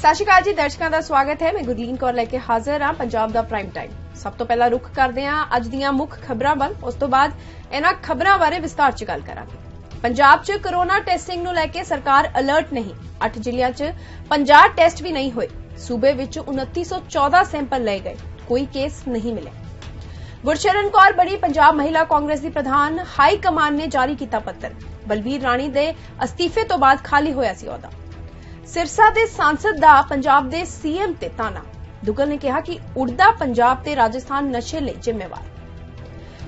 ਸਤਿ ਸ਼੍ਰੀ ਅਕਾਲ ਜੀ ਦਰਸ਼ਕਾਂ ਦਾ ਸਵਾਗਤ ਹੈ। ਮੈਂ ਗੁਰਲੀਨ ਕੌਰ ਲੈ ਕੇ ਹਾਜ਼ਰ ਹਾਂ ਪੰਜਾਬ ਦਾ ਪ੍ਰਾਈਮ ਟਾਈਮ। ਸਭ ਤੋਂ ਪਹਿਲਾਂ ਰੁਖ ਕਰਦੇ ਹਾਂ ਅੱਜ ਦੀਆਂ ਮੁੱਖ ਖਬਰਾਂ ਵੱਲ। ਉਸ ਤੋਂ ਬਾਅਦ ਇਹਨਾਂ ਖਬਰਾਂ ਬਾਰੇ ਵਿਸਤਾਰ 'ਚ ਗੱਲ ਕਰਾਂਗੇ। ਪੰਜਾਬ 'ਚ ਕੋਰੋਨਾ ਟੈਸਟਿੰਗ ਨੂੰ ਲੈ ਕੇ ਸਰਕਾਰ ਅਲਰਟ ਨਹੀਂ। 8 ਜ਼ਿਲ੍ਹਿਆਂ 'ਚ 50 ਟੈਸਟ ਵੀ ਨਹੀਂ ਹੋਏ। ਸੂਬੇ ਵਿੱਚ 2914 ਸੈਂਪਲ ਲਏ ਗਏ, ਕੋਈ ਕੇਸ ਨਹੀਂ ਮਿਲੇ। ਗੁਰਸ਼ਰਨ ਕੌਰ ਬਣੀ ਪੰਜਾਬ ਮਹਿਲਾ ਕਾਂਗਰਸ ਦੀ ਪ੍ਰਧਾਨ। ਹਾਈ ਕਮਾਨ ਨੇ ਜਾਰੀ ਕੀਤਾ ਪੱਤਰ। ਬਲਬੀਰ ਰਾਣੀ ਦੇ ਅਸਤੀਫੇ ਤੋਂ ਬਾਅਦ ਖਾਲੀ ਹੋਇਆ ਸੀ ਅਹੁਦਾ। ਸਿਰਸਾ ਦੇ ਸਾਂਸਦ ਦਾ ਪੰਜਾਬ ਦੇ ਸੀਐਮ ਤੇ ਤਾਨਾ। ਦੁੱਗਲ ਨੇ ਕਿਹਾ ਕਿ ਉੜਦਾ ਪੰਜਾਬ ਤੇ ਰਾਜਸਥਾਨ ਨਸ਼ੇ ਲਈ ਜ਼ਿੰਮੇਵਾਰ।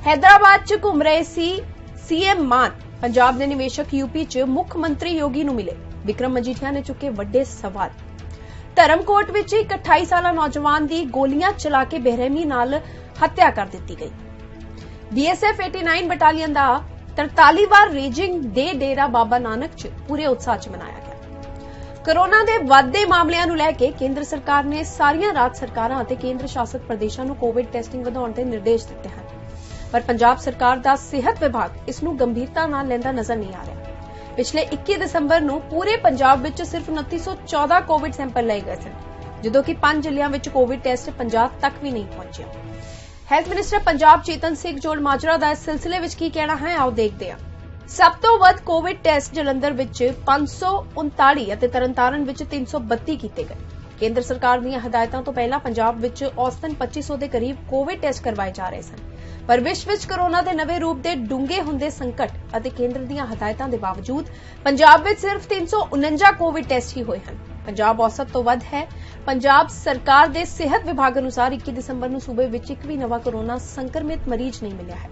ਹੈਦਰਾਬਾਦ 'ਚ ਘੁੰਮ ਰਹੇ ਸੀ ਸੀਐਮ ਮਾਨ। ਪੰਜਾਬ ਦੇ ਨਿਵੇਸ਼ਕ ਯੂਪੀ 'ਚ ਮੁੱਖ ਮੰਤਰੀ ਯੋਗੀ ਨੂੰ ਮਿਲੇ। ਵਿਕਰਮ ਮਜੀਠੀਆ ਨੇ ਚੁੱਕੇ ਵੱਡੇ ਸਵਾਲ। ਧਰਮਕੋਟ ਵਿੱਚ ਇੱਕ 28 ਸਾਲਾ ਨੌਜਵਾਨ ਦੀ ਗੋਲੀਆਂ ਚਲਾ ਕੇ ਬੇਰਹਿਮੀ ਨਾਲ ਹੱਤਿਆ ਕਰ ਦਿੱਤੀ ਗਈ। ਬੀਐਸਐਫ 89 ਬਟਾਲੀਅਨ ਦਾ 43ਵਾਂ ਰੇਜਿੰਗ ਡੇ ਡੇਰਾ ਬਾਬਾ ਨਾਨਕ 'ਚ ਪੂਰੇ ਉਤਸ਼ਾਹ 'ਚ ਮਨਾਇਆ ਗਿਆ। ਕੋਰੋਨਾ ਦੇ ਵੱਧਦੇ ਮਾਮਲਿਆਂ ਨੂੰ ਲੈ ਕੇ ਕੇਂਦਰ ਸਰਕਾਰ ਨੇ ਸਾਰੀਆਂ ਰਾਜ ਸਰਕਾਰਾਂ ਅਤੇ ਕੇਂਦਰ ਸ਼ਾਸਤ ਪ੍ਰਦੇਸ਼ਾਂ ਨੂੰ ਕੋਵਿਡ ਟੈਸਟਿੰਗ ਵਧਾਉਣ ਦੇ ਨਿਰਦੇਸ਼ ਦਿੱਤੇ ਹਨ, ਪਰ ਪੰਜਾਬ ਸਰਕਾਰ ਦਾ ਸਿਹਤ ਵਿਭਾਗ ਇਸ ਨੂੰ ਗੰਭੀਰਤਾ ਨਾਲ ਲੈਂਦਾ ਨਜ਼ਰ ਨਹੀਂ ਆ ਰਿਹਾ। ਪਿਛਲੇ 21 ਦਸੰਬਰ ਨੂੰ ਪੂਰੇ ਪੰਜਾਬ ਵਿੱਚ ਸਿਰਫ 2914 ਕੋਵਿਡ ਸੈਂਪਲ ਲਏ ਗਏ ਸਨ, ਜਦੋਂ ਕਿ 5 ਜ਼ਿਲ੍ਹਿਆਂ ਵਿੱਚ ਕੋਵਿਡ ਟੈਸਟ ਪੰਜਾਬ ਤੱਕ ਵੀ ਨਹੀਂ ਪਹੁੰਚਿਆ। ਹੈਲਥ ਮਿਨਿਸਟਰ ਪੰਜਾਬ ਚੇਤਨ ਸਿੰਘ ਜੋੜ ਮਾਜਰਾ ਦਾ ਇਸ ਸਿਲਸਿਲੇ ਵਿੱਚ ਕੀ ਕਹਿਣਾ ਹੈ, ਆਓ ਦੇਖਦੇ ਹਾਂ। ਸਭ ਤੋਂ ਵੱਧ ਕੋਵਿਡ ਟੈਸਟ ਜਲੰਧਰ ਵਿੱਚ 539 ਅਤੇ ਤਰਨਤਾਰਨ ਵਿੱਚ 332 ਕੀਤੇ ਗਏ। ਕੇਂਦਰ ਸਰਕਾਰ ਦੀਆਂ ਹਦਾਇਤਾਂ ਤੋਂ ਪਹਿਲਾਂ ਪੰਜਾਬ ਵਿੱਚ ਔਸਤਨ 2500 ਦੇ ਕਰੀਬ ਕੋਵਿਡ ਟੈਸਟ ਕਰਵਾਏ ਜਾ ਰਹੇ ਸਨ, ਪਰ ਵਿਸ਼ਵ ਵਿੱਚ ਕੋਰੋਨਾ ਦੇ ਨਵੇਂ ਰੂਪ ਦੇ ਡੂੰਘੇ ਹੁੰਦੇ ਸੰਕਟ ਅਤੇ ਕੇਂਦਰ ਦੀਆਂ ਹਦਾਇਤਾਂ ਦੇ ਬਾਵਜੂਦ ਪੰਜਾਬ ਵਿੱਚ ਸਿਰਫ 349 ਕੋਵਿਡ ਟੈਸਟ ਹੀ ਹੋਏ ਹਨ। ਪੰਜਾਬ ਔਸਤ ਤੋਂ ਵੱਧ ਹੈ। ਪੰਜਾਬ ਸਰਕਾਰ ਦੇ ਸਿਹਤ ਵਿਭਾਗ ਅਨੁਸਾਰ 21 ਦਸੰਬਰ ਨੂੰ ਸੂਬੇ ਵਿੱਚ ਇੱਕ ਵੀ ਨਵਾਂ ਕੋਰੋਨਾ ਸੰਕਰਮਿਤ ਮਰੀਜ਼ ਨਹੀਂ ਮਿਲਿਆ ਹੈ,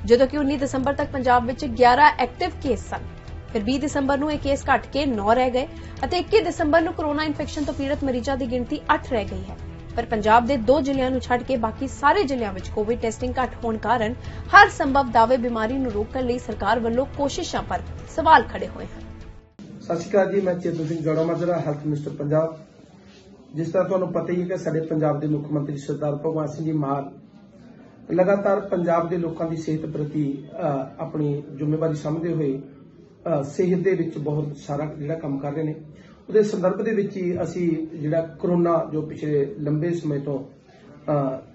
ਜਦੋਂ ਕਿ 19 ਦਸੰਬਰ ਤੱਕ ਪੰਜਾਬ ਵਿੱਚ 11 ਐਕਟਿਵ ਕੇਸ ਸਨ। ਫਿਰ 20 ਦਸੰਬਰ ਨੂੰ ਇਹ ਕੇਸ ਘਟ ਕੇ 9 ਰਹਿ ਗਏ ਅਤੇ 21 ਦਸੰਬਰ ਨੂੰ ਕੋਰੋਨਾ ਇਨਫੈਕਸ਼ਨ ਤੋਂ ਪੀੜਤ ਮਰੀਜ਼ਾਂ ਦੀ ਗਿਣਤੀ 8 ਰਹਿ ਗਈ ਹੈ। ਪਰ ਪੰਜਾਬ ਦੇ 2 ਜ਼ਿਲ੍ਹਿਆਂ ਨੂੰ ਛੱਡ ਕੇ ਬਾਕੀ ਸਾਰੇ ਜ਼ਿਲ੍ਹਿਆਂ ਵਿੱਚ ਕੋਵਿਡ ਟੈਸਟਿੰਗ ਘੱਟ ਹੋਣ ਕਾਰਨ ਹਰ ਸੰਭਵ ਦਾਅਵੇ ਬਿਮਾਰੀ ਨੂੰ ਰੋਕਣ ਲਈ ਸਰਕਾਰ ਵੱਲੋਂ ਕੋਸ਼ਿਸ਼ਾਂ ਪਰ ਸਵਾਲ ਖੜੇ ਹੋਏ ਹਨ। ਸਤਿ ਸ਼੍ਰੀ ਅਕਾਲ ਜੀ, ਮੈਂ ਚੇਤਨ ਸਿੰਘ ਜੋੜਾ ਮਾਜਰਾ, ਹੈਲਥ ਮਿਨਿਸਟਰ ਪੰਜਾਬ। ਜਿਸ ਤਰ੍ਹਾਂ ਤੁਹਾਨੂੰ ਪਤਾ ਹੀ ਹੈ ਕਿ ਸਾਡੇ ਪੰਜਾਬ ਦੇ ਮੁੱਖ ਮੰਤਰੀ ਸਰਦਾਰ ਭਗਵੰਤ ਸਿੰਘ ਜੀ ਮਾਨ ਲਗਾਤਾਰ ਪੰਜਾਬ ਦੇ ਲੋਕਾਂ ਦੀ ਸਿਹਤ ਪ੍ਰਤੀ ਆਪਣੀ ਜ਼ਿੰਮੇਵਾਰੀ ਸਮਝਦੇ ਹੋਏ ਸਿਹਤ ਦੇ ਵਿੱਚ ਬਹੁਤ ਸਾਰਾ ਜਿਹੜਾ ਕੰਮ ਕਰ ਰਹੇ ਨੇ। ਉਹਦੇ ਸੰਦਰਭ ਦੇ ਵਿੱਚ ਹੀ ਅਸੀਂ ਜਿਹੜਾ ਕਰੋਨਾ ਜੋ ਪਿਛਲੇ ਲੰਬੇ ਸਮੇਂ ਤੋਂ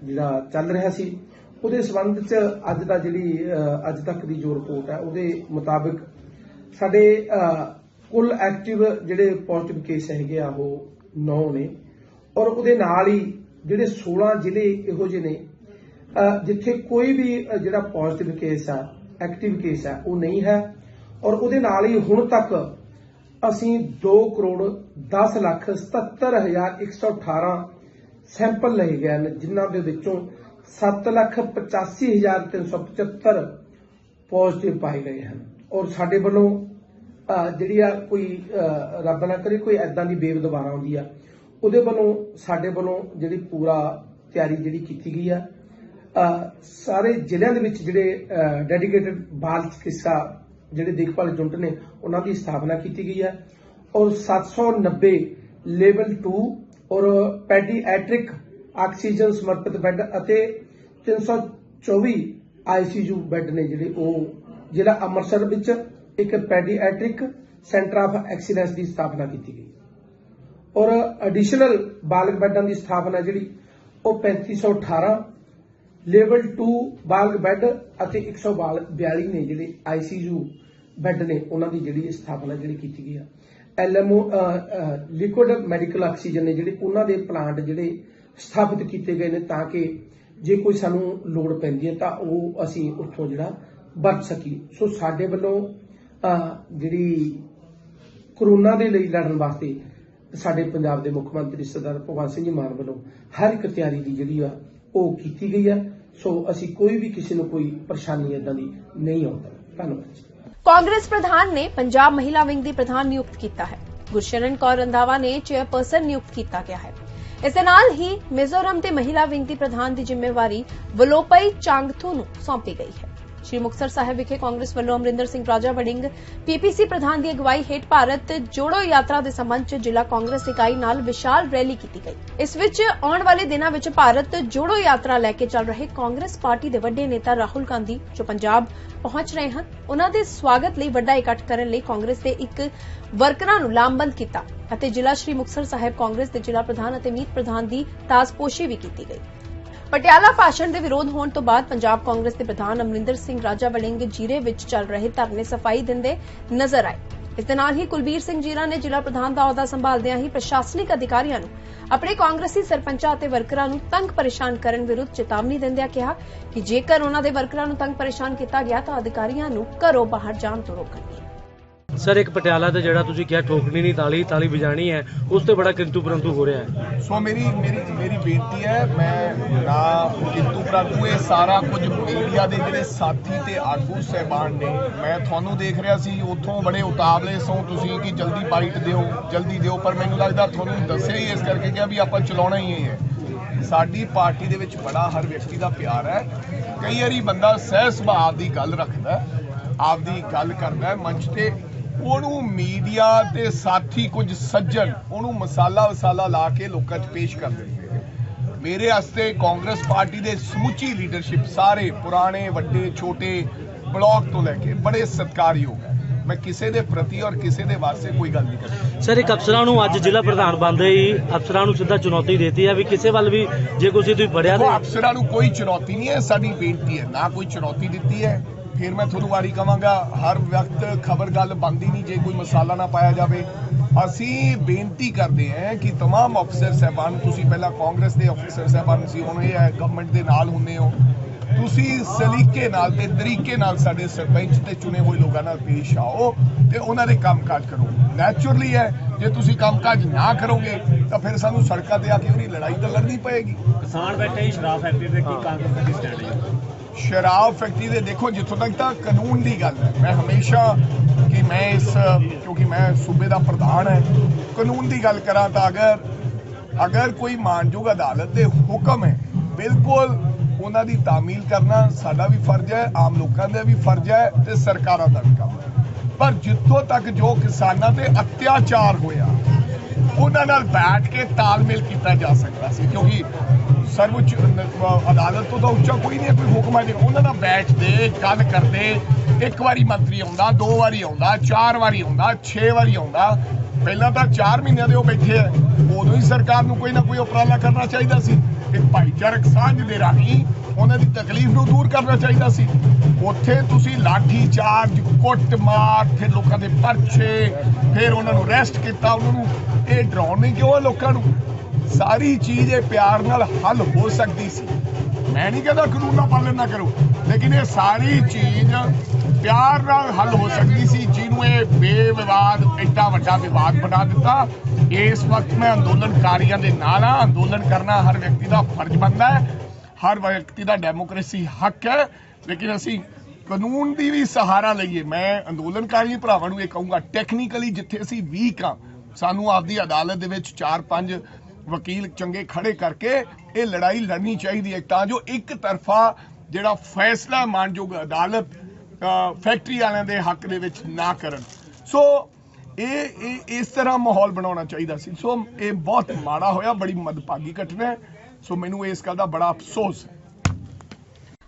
ਜਿਹੜਾ ਚੱਲ ਰਿਹਾ ਸੀ, ਉਹਦੇ ਸੰਬੰਧ 'ਚ ਅੱਜ ਦਾ ਜਿਹੜੀ ਅੱਜ ਤੱਕ ਦੀ ਜੋ ਰਿਪੋਰਟ ਹੈ ਉਹਦੇ ਮੁਤਾਬਿਕ ਸਾਡੇ ਕੁੱਲ ਐਕਟਿਵ ਜਿਹੜੇ ਪੋਜ਼ਿਟਿਵ ਕੇਸ ਹੈਗੇ ਆ ਉਹ 9 ਨੇ, ਔਰ ਉਹਦੇ ਨਾਲ ਹੀ ਜਿਹੜੇ 16 ਜ਼ਿਲ੍ਹੇ ਇਹੋ ਜਿਹੇ ਨੇ ਜਿੱਥੇ ਕੋਈ ਵੀ ਜਿਹੜਾ ਪੋਜ਼ਿਟਿਵ ਕੇਸ ਹੈ, ਐਕਟਿਵ ਕੇਸ ਹੈ, ਉਹ ਨਹੀਂ ਹੈ। ਔਰ ਉਹਦੇ ਨਾਲ ਹੀ ਹੁਣ ਤੱਕ ਅਸੀਂ 2,10,77,118 ਸੈਂਪਲ ਲਏ ਗਏ ਨੇ, ਜਿਨ੍ਹਾਂ ਦੇ ਵਿੱਚੋਂ 7,85,375 ਪੋਜ਼ਿਟਿਵ ਪਾਏ ਗਏ ਹਨ। ਔਰ ਸਾਡੇ ਵੱਲੋਂ ਜਿਹੜੀ ਆ ਕੋਈ ਰੱਬ ਨਾ ਕਰੇ ਕੋਈ ਐਦਾਂ ਦੀ ਵੇਵ ਦੁਬਾਰਾ ਆਉਂਦੀ ਆ, ਉਹਦੇ ਵੱਲੋਂ ਸਾਡੇ ਵੱਲੋਂ ਜਿਹੜੀ ਪੂਰਾ ਤਿਆਰੀ ਜਿਹੜੀ ਕੀਤੀ ਗਈ ਆ। ਸਾਰੇ ਜ਼ਿਲ੍ਹਿਆਂ ਦੇ ਵਿੱਚ ਜਿਹੜੇ ਡੈਡੀਕੇਟਡ ਬਾਲ ਚਿਕਿਤਸਾ ਜਿਹੜੇ ਦੇਖਭਾਲ ਯੂਨਿਟ ਨੇ ਉਹਨਾਂ ਦੀ ਸਥਾਪਨਾ ਕੀਤੀ ਗਈ ਹੈ, ਔਰ 790 ਲੈਵਲ 2 ਔਰ ਪੈਡੀਐਟ੍ਰਿਕ ਆਕਸੀਜਨ ਸਮਰਪਿਤ ਬੈੱਡ ਅਤੇ 324 ICU ਬੈੱਡ ਨੇ ਜਿਹੜੇ ਉਹ ਜ਼ਿਲ੍ਹਾ ਅੰਮ੍ਰਿਤਸਰ ਵਿੱਚ ਇੱਕ ਪੈਡੀਐਟ੍ਰਿਕ ਸੈਂਟਰ ਆਫ ਐਕਸੀਲੈਂਸ ਦੀ ਸਥਾਪਨਾ ਕੀਤੀ ਗਈ, ਔਰ ਐਡੀਸ਼ਨਲ ਬਾਲਗ ਬੈੱਡਾਂ ਦੀ ਸਥਾਪਨਾ ਜਿਹੜੀ ਉਹ 3518 ਲੈਵਲ 2 ਬਾਲਗ ਬੈੱਡ ਅਤੇ 142 ਨੇ ਜਿਹੜੇ ICU ਬੈੱਡ ਨੇ ਉਹਨਾਂ ਦੀ ਜਿਹੜੀ ਸਥਾਪਨਾ ਜਿਹੜੀ ਕੀਤੀ ਗਈ ਆ। LMO ਲਿਕੁਇਡ ਮੈਡੀਕਲ ਆਕਸੀਜਨ ਨੇ ਜਿਹੜੇ ਉਹਨਾਂ ਦੇ ਪਲਾਂਟ ਜਿਹੜੇ ਸਥਾਪਿਤ ਕੀਤੇ ਗਏ ਨੇ, ਤਾਂ ਕਿ ਜੇ ਕੋਈ ਸਾਨੂੰ ਲੋੜ ਪੈਂਦੀ ਹੈ ਤਾਂ ਉਹ ਅਸੀਂ ਉੱਥੋਂ ਜਿਹੜਾ ਵਰਤ ਸਕੀਏ। ਸੋ ਸਾਡੇ ਵੱਲੋਂ ਜਿਹੜੀ ਕਰੋਨਾ ਦੇ ਲਈ ਲੜਨ ਵਾਸਤੇ ਸਾਡੇ ਪੰਜਾਬ ਦੇ ਮੁੱਖ ਮੰਤਰੀ ਸਰਦਾਰ ਭਗਵੰਤ ਸਿੰਘ ਜੀ ਮਾਨ ਵੱਲੋਂ ਹਰ ਇੱਕ ਤਿਆਰੀ ਦੀ ਜਿਹੜੀ ਆ ਉਹ ਕੀਤੀ ਗਈ ਹੈ। ਸੋ ਅਸੀਂ ਕੋਈ ਵੀ ਕਿਸੇ ਨੂੰ ਕੋਈ ਪਰੇਸ਼ਾਨੀ ਏਦਾਂ ਦੀ ਨਹੀਂ ਆਉਂਦਾ। ਧੰਨਵਾਦ। ਕਾਂਗਰਸ ਪ੍ਰਧਾਨ ਨੇ ਪੰਜਾਬ ਮਹਿਲਾ ਵਿੰਗ ਦੀ ਪ੍ਰਧਾਨ ਨਿਯੁਕਤ ਕੀਤਾ ਹੈ। ਗੁਰਸ਼ਰਨ ਕੌਰ ਰੰਧਾਵਾ ਨੇ ਚੇਅਰਪਰਸਨ ਨਿਯੁਕਤ ਕੀਤਾ ਗਿਆ ਹੈ। ਇਸ ਦੇ ਨਾਲ ਹੀ ਮਿਜ਼ੋਰਮ ਤੇ ਮਹਿਲਾ ਵਿੰਗ ਦੀ ਪ੍ਰਧਾਨ ਦੀ ਜ਼ਿੰਮੇਵਾਰੀ ਵਲੋਪਈ ਚਾਂਗਥੂ ਨੂੰ ਸੌਂਪੀ ਗਈ ਹੈ। श्री मुक्तसर साहिब विखे कांग्रेस ਵੱਲੋਂ ਅਮਰਿੰਦਰ ਸਿੰਘ ਰਾਜਾ ਵੜਿੰਗ ਪੀਪੀਸੀ ਪ੍ਰਧਾਨ ਦੀ ਅਗਵਾਈ ਹੇਠ ਭਾਰਤ ਜੋੜੋ ਯਾਤਰਾ ਦੇ ਸੰਬੰਧ 'ਚ ਜ਼ਿਲ੍ਹਾ ਕਾਂਗਰਸ ਇਕਾਈ ਨਾਲ ਵਿਸ਼ਾਲ ਰੈਲੀ ਕੀਤੀ ਗਈ। ਇਸ ਵਿੱਚ ਆਉਣ ਵਾਲੇ ਦਿਨਾਂ ਵਿੱਚ ਭਾਰਤ ਜੋੜੋ ਯਾਤਰਾ ਲੈ ਕੇ ਚੱਲ ਰਹੇ ਕਾਂਗਰਸ ਪਾਰਟੀ ਦੇ ਵੱਡੇ ਨੇਤਾ ਰਾਹੁਲ ਗਾਂਧੀ ਜੋ ਪੰਜਾਬ ਪਹੁੰਚ ਰਹੇ ਹਨ ਉਹਨਾਂ ਦੇ ਸਵਾਗਤ ਲਈ ਵੱਡਾ ਇਕੱਠ ਕਰਨ ਲਈ ਕਾਂਗਰਸ ਦੇ ਇੱਕ ਵਰਕਰਾਂ ਨੂੰ ਲਾਮਬੰਦ ਕੀਤਾ ਅਤੇ ਜ਼ਿਲ੍ਹਾ ਸ਼੍ਰੀ ਮੁਕਤਸਰ ਸਾਹਿਬ ਕਾਂਗਰਸ ਦੇ ਜ਼ਿਲ੍ਹਾ ਪ੍ਰਧਾਨ ਅਤੇ ਮੀਤ ਪ੍ਰਧਾਨ ਦੀ ਤਾਜ਼ਪੋਸ਼ੀ ਵੀ ਕੀਤੀ ਗਈ। ਪਟਿਆਲਾ ਭਾਸ਼ਣ ਦੇ ਵਿਰੋਧ ਹੋਣ ਤੋਂ ਬਾਅਦ ਪੰਜਾਬ ਕਾਂਗਰਸ ਦੇ ਪ੍ਰਧਾਨ ਅਮਰਿੰਦਰ ਸਿੰਘ ਰਾਜਾ ਵੜਿੰਗ ਜੀਰੇ ਵਿੱਚ ਚੱਲ ਰਹੇ ਧਰਨੇ ਸਫਾਈ ਦਿੰਦੇ ਨਜ਼ਰ ਆਏ। ਇਸ ਦੇ ਨਾਲ ਹੀ ਕੁਲਬੀਰ ਸਿੰਘ ਜੀਰਾ ਨੇ ਜ਼ਿਲ੍ਹਾ ਪ੍ਰਧਾਨ ਦਾ ਅਹੁਦਾ ਸੰਭਾਲਦਿਆਂ ਹੀ ਪ੍ਰਸ਼ਾਸਨਿਕ ਅਧਿਕਾਰੀਆਂ ਨੂੰ ਆਪਣੇ ਕਾਂਗਰਸੀ ਸਰਪੰਚਾਂ ਅਤੇ ਵਰਕਰਾਂ ਨੂੰ ਤੰਗ ਪਰੇਸ਼ਾਨ ਕਰਨ ਵਿਰੁੱਧ ਚੇਤਾਵਨੀ ਦਿੰਦਿਆਂ ਕਿਹਾ ਕਿ ਜੇਕਰ ਉਹਨਾਂ ਦੇ ਵਰਕਰਾਂ ਨੂੰ ਤੰਗ ਪਰੇਸ਼ਾਨ ਕੀਤਾ ਗਿਆ ਤਾਂ ਅਧਿਕਾਰੀਆਂ ਨੂੰ ਘਰੋਂ ਬਾਹਰ ਜਾਣ ਤੋਂ ਰੋਕਣਗੇ। सर एक पटियाला ਦਾ ਜਿਹੜਾ ਤੁਸੀਂ ਕਿਹਾ ਠੋਕਣੀ ਨਹੀਂ ਤਾਲੀ ਵਜਾਣੀ ਹੈ ਉਸ ਤੇ ਬੜਾ ਕਿੰਤੂ ਪਰੰਤੂ ਹੋ ਰਿਹਾ ਹੈ। ਸੋ ਮੇਰੀ ਬੇਨਤੀ ਹੈ ਮੈਂ ਨਾ ਕਿੰਤੂ ਪਰੰਤੂ ਇਹ ਸਾਰਾ ਕੁਝ ਮੀਡੀਆ ਦੇ ਜਿਹੜੇ ਸਾਥੀ ਤੇ ਆਗੂ ਸਹਿਬਾਨ ਨੇ ਮੈਂ ਤੁਹਾਨੂੰ ਦੇਖ ਰਿਹਾ ਸੀ ਉੱਥੋਂ ਬੜੇ ਉਤਾਵਲੇ ਸੋ ਤੁਸੀਂ ਕਿ ਜਲਦੀ ਬਾਈਟ ਦਿਓ ਜਲਦੀ ਦਿਓ ਪਰ ਮੈਨੂੰ ਲੱਗਦਾ ਤੁਹਾਨੂੰ ਦੱਸਿਆ ਹੀ ਇਸ ਕਰਕੇ ਕਿਹਾ ਵੀ ਆਪਾਂ ਚਲਾਉਣਾ ਹੀ ਹੈ। ਸਾਡੀ ਪਾਰਟੀ ਦੇ ਵਿੱਚ ਬੜਾ ਹਰ ਵਿਅਕਤੀ ਦਾ ਪਿਆਰ ਹੈ। ਕਈ ਵਾਰੀ ਬੰਦਾ ਸਹਿ ਸੁਭਾਅ ਦੀ ਗੱਲ ਰੱਖਦਾ ਆਪਦੀ ਗੱਲ ਕਰਦਾ ਮੰਚ ਤੇ ਉਹਨੂੰ ਮੀਡੀਆ ਦੇ ਸਾਥੀ ਕੁਝ ਸੱਜਣ ਉਹਨੂੰ ਮਸਾਲਾ ਲਾ ਕੇ ਲੋਕਾਂ 'ਚ ਪੇਸ਼ ਕਰ ਦਿੰਦੇ। ਮੇਰੇ ਵਾਸਤੇ ਕਾਂਗਰਸ ਪਾਰਟੀ ਦੇ ਸਮੁੱਚੀ ਲੀਡਰਸ਼ਿਪ ਸਾਰੇ ਪੁਰਾਣੇ ਵੱਡੇ ਛੋਟੇ ਬਲਾਕ ਤੋਂ ਲੈ ਕੇ ਬੜੇ ਸਤਿਕਾਰਯੋਗ ਹੈ। ਮੈਂ ਕਿਸੇ ਦੇ ਪ੍ਰਤੀ ਔਰ ਕਿਸੇ ਦੇ ਵਾਸਤੇ ਕੋਈ ਗੱਲ ਨਹੀਂ ਕਰਦਾ। ਸਰ ਇੱਕ ਅਫਸਰਾਂ ਨੂੰ ਅੱਜ ਜ਼ਿਲ੍ਹਾ ਪ੍ਰਧਾਨ ਬਣਦੇ ਹੀ ਅਫਸਰਾਂ ਨੂੰ ਸਿੱਧਾ ਚੁਣੌਤੀ ਦਿੱਤੀ ਹੈ ਵੀ ਕਿਸੇ ਵੱਲ ਵੀ ਜੇ ਕੋਈ ਤੁਸੀਂ ਪੜਿਆ ਤਾਂ ਅਫਸਰਾਂ ਨੂੰ ਕੋਈ ਚੁਣੌਤੀ ਨਹੀਂ ਹੈ। ਸਾਡੀ ਬੇਨਤੀ ਹੈ ਨਾ ਕੋਈ ਚੁਣੌਤੀ ਦਿੱਤੀ ਹੈ। ਫਿਰ ਮੈਂ ਤੁਹਾਨੂੰ ਵਾਰੀ ਕਹਾਂਗਾ ਹਰ ਵਕਤ ਖਬਰ ਗੱਲ ਬਣਦੀ ਨਹੀਂ ਜੇ ਕੋਈ ਮਸਾਲਾ ਨਾ ਪਾਇਆ ਜਾਵੇ। ਅਸੀਂ ਬੇਨਤੀ ਕਰਦੇ ਹਾਂ ਕਿ तमाम ਅਫਸਰ ਸਾਹਿਬਾਨ ਤੁਸੀਂ ਪਹਿਲਾਂ ਕਾਂਗਰਸ ਦੇ ਅਫਸਰ ਸਾਹਿਬਾਨ ਸੀ ਹੁਣ ਇਹ ਗਵਰਨਮੈਂਟ ਦੇ ਨਾਲ ਹੁੰਦੇ ਹੋ ਤੁਸੀਂ ਸਲੀਕੇ ਨਾਲ ਤੇ ਤਰੀਕੇ ਨਾਲ ਸਾਡੇ ਸਰਪੰਚ ਤੇ ਚੁਣੇ ਹੋਏ ਲੋਕਾਂ ਨਾਲ ਪੇਸ਼ ਆਓ ਤੇ ਉਹਨਾਂ ਦੇ ਕੰਮਕਾਜ ਕਰੋ। ਨੈਚੁਰਲੀ ਹੈ ਜੇ ਤੁਸੀਂ ਕੰਮਕਾਜ ਨਾ ਕਰੋਗੇ ਤਾਂ ਫਿਰ ਸਾਨੂੰ ਸੜਕਾਂ ਤੇ ਆ ਕੇ ਉਹਦੀ ਲੜਾਈ ਤਾਂ ਲੜਨੀ ਪਏਗੀ। ਕਿਸਾਨ ਬੈਠੇ ਹੀ ਸ਼ਰਾਬ ਫੈਕਟਰੀ ਦੇ ਕੀ ਕਾਂਗਰਸ ਦਾ ਸਟੈਂਡ ਹੈ? ਸ਼ਰਾਬ ਫੈਕਟਰੀ ਦੇ ਦੇਖੋ ਜਿੱਥੋਂ ਤੱਕ ਤਾਂ ਕਾਨੂੰਨ ਦੀ ਗੱਲ ਹੈ ਮੈਂ ਹਮੇਸ਼ਾ ਕਿ ਮੈਂ ਇਸ ਕਿਉਂਕਿ ਮੈਂ ਸੂਬੇ ਦਾ ਪ੍ਰਧਾਨ ਹੈ ਕਾਨੂੰਨ ਦੀ ਗੱਲ ਕਰਾਂ ਤਾਂ ਅਗਰ ਕੋਈ ਮਾਨਯੋਗ ਅਦਾਲਤ ਦੇ ਹੁਕਮ ਹੈ ਬਿਲਕੁਲ ਉਹਨਾਂ ਦੀ ਤਾਮੀਲ ਕਰਨਾ ਸਾਡਾ ਵੀ ਫਰਜ਼ ਹੈ ਆਮ ਲੋਕਾਂ ਦਾ ਵੀ ਫਰਜ਼ ਹੈ ਤੇ ਸਰਕਾਰਾਂ ਦਾ ਵੀ ਕੰਮ ਹੈ। ਪਰ ਜਿੱਥੋਂ ਤੱਕ ਜੋ ਕਿਸਾਨਾਂ ਤੇ ਅਤਿਆਚਾਰ ਹੋਇਆ ਉਹਨਾਂ ਨਾਲ ਬੈਠ ਕੇ ਤਾਲਮੇਲ ਕੀਤਾ ਜਾ ਸਕਦਾ ਸੀ ਕਿਉਂਕਿ ਸਰਵਉੱਚ ਅਦਾਲਤ ਤੋਂ ਤਾਂ ਉੱਚਾ ਕੋਈ ਨਹੀਂ ਕੋਈ ਹੁਕਮ ਹੈ ਉਹਨਾਂ ਨਾਲ ਬੈਠਦੇ ਗੱਲ ਕਰਦੇ ਇੱਕ ਵਾਰੀ ਮੰਤਰੀ ਆਉਂਦਾ 2 ਵਾਰੀ ਆਉਂਦਾ 4 ਵਾਰੀ ਆਉਂਦਾ 6 ਵਾਰੀ ਆਉਂਦਾ ਪਹਿਲਾਂ ਤਾਂ 4 ਮਹੀਨਿਆਂ ਦੇ ਉਹ ਬੈਠੇ ਆ ਉਦੋਂ ਹੀ ਸਰਕਾਰ ਨੂੰ ਕੋਈ ਨਾ ਕੋਈ ਉਪਰਾਲਾ ਕਰਨਾ ਚਾਹੀਦਾ ਸੀ। ਇੱਕ ਭਾਈਚਾਰਕ ਸਾਂਝ ਦੇ ਰਾਹੀਂ ਉਹਨਾਂ ਦੀ ਤਕਲੀਫ ਨੂੰ ਦੂਰ ਕਰਨਾ ਚਾਹੀਦਾ ਸੀ। ਉੱਥੇ ਤੁਸੀਂ ਲਾਠੀ ਚਾਰਜ ਕੁੱਟ ਮਾਰ ਫਿਰ ਲੋਕਾਂ ਦੇ ਪਰਚੇ ਫਿਰ ਉਹਨਾਂ ਨੂੰ ਅਰੈਸਟ ਕੀਤਾ ਉਹਨਾਂ ਨੂੰ ਇਹ ਡਰਾਉਣ ਨਹੀਂ ਕਿਉਂ ਲੋਕਾਂ ਨੂੰ ਸਾਰੀ ਚੀਜ਼ ਇਹ ਪਿਆਰ ਨਾਲ ਹੱਲ ਹੋ ਸਕਦੀ ਸੀ। ਮੈਂ ਨਹੀਂ ਕਹਿੰਦਾ ਕਾਨੂੰਨ ਦਾ ਪਾਲਣ ਨਾ ਕਰੋ ਲੇਕਿਨ ਇਹ ਸਾਰੀ ਚੀਜ਼ ਪਿਆਰ ਨਾਲ ਹੱਲ ਹੋ ਸਕਦੀ ਸੀ ਜਿਹਨੂੰ ਇਹ ਬੇਵਿਵਾਦ ਐਡਾ ਵੱਡਾ ਵਿਵਾਦ ਬਣਾ ਦਿੱਤਾ। ਇਸ ਵਕਤ ਮੈਂ ਅੰਦੋਲਨਕਾਰੀਆਂ ਦੇ ਨਾਲ ਹਾਂ। ਅੰਦੋਲਨ ਕਰਨਾ ਹਰ ਵਿਅਕਤੀ ਦਾ ਫਰਜ਼ ਬਣਦਾ ਹੈ ਹਰ ਵਿਅਕਤੀ ਦਾ ਡੈਮੋਕ੍ਰੇਸੀ ਹੱਕ ਹੈ ਲੇਕਿਨ ਅਸੀਂ ਕਾਨੂੰਨ ਦੀ ਵੀ ਸਹਾਰਾ ਲਈਏ। ਮੈਂ ਅੰਦੋਲਨਕਾਰੀ ਭਰਾਵਾਂ ਨੂੰ ਇਹ ਕਹੂੰਗਾ ਟੈਕਨੀਕਲੀ ਜਿੱਥੇ ਅਸੀਂ ਵੀਕ ਹਾਂ ਸਾਨੂੰ ਆਪਦੀ ਅਦਾਲਤ ਦੇ ਵਿੱਚ 4-5 ਵਕੀਲ ਚੰਗੇ ਖੜੇ ਕਰਕੇ ਇਹ ਲੜਾਈ ਲੜਨੀ ਚਾਹੀਦੀ ਹੈ ਤਾਂ ਜੋ ਇੱਕ ਤਰਫਾ ਜਿਹੜਾ ਫੈਸਲਾ ਮਾਨਯੋਗ ਅਦਾਲਤ ਫੈਕਟਰੀ ਵਾਲਿਆਂ ਦੇ ਹੱਕ ਦੇ ਵਿੱਚ ਨਾ ਕਰਨ। ਸੋ ਇਹ ਇਸ ਤਰ੍ਹਾਂ ਮਾਹੌਲ ਬਣਾਉਣਾ ਚਾਹੀਦਾ ਸੀ। ਸੋ ਇਹ ਬਹੁਤ ਮਾੜਾ ਹੋਇਆ ਬੜੀ ਮੰਦਭਾਗੀ ਘਟਨਾ ਹੈ। ਸੋ ਮੈਨੂੰ ਇਸ ਗੱਲ ਦਾ ਬੜਾ ਅਫਸੋਸ ਹੈ।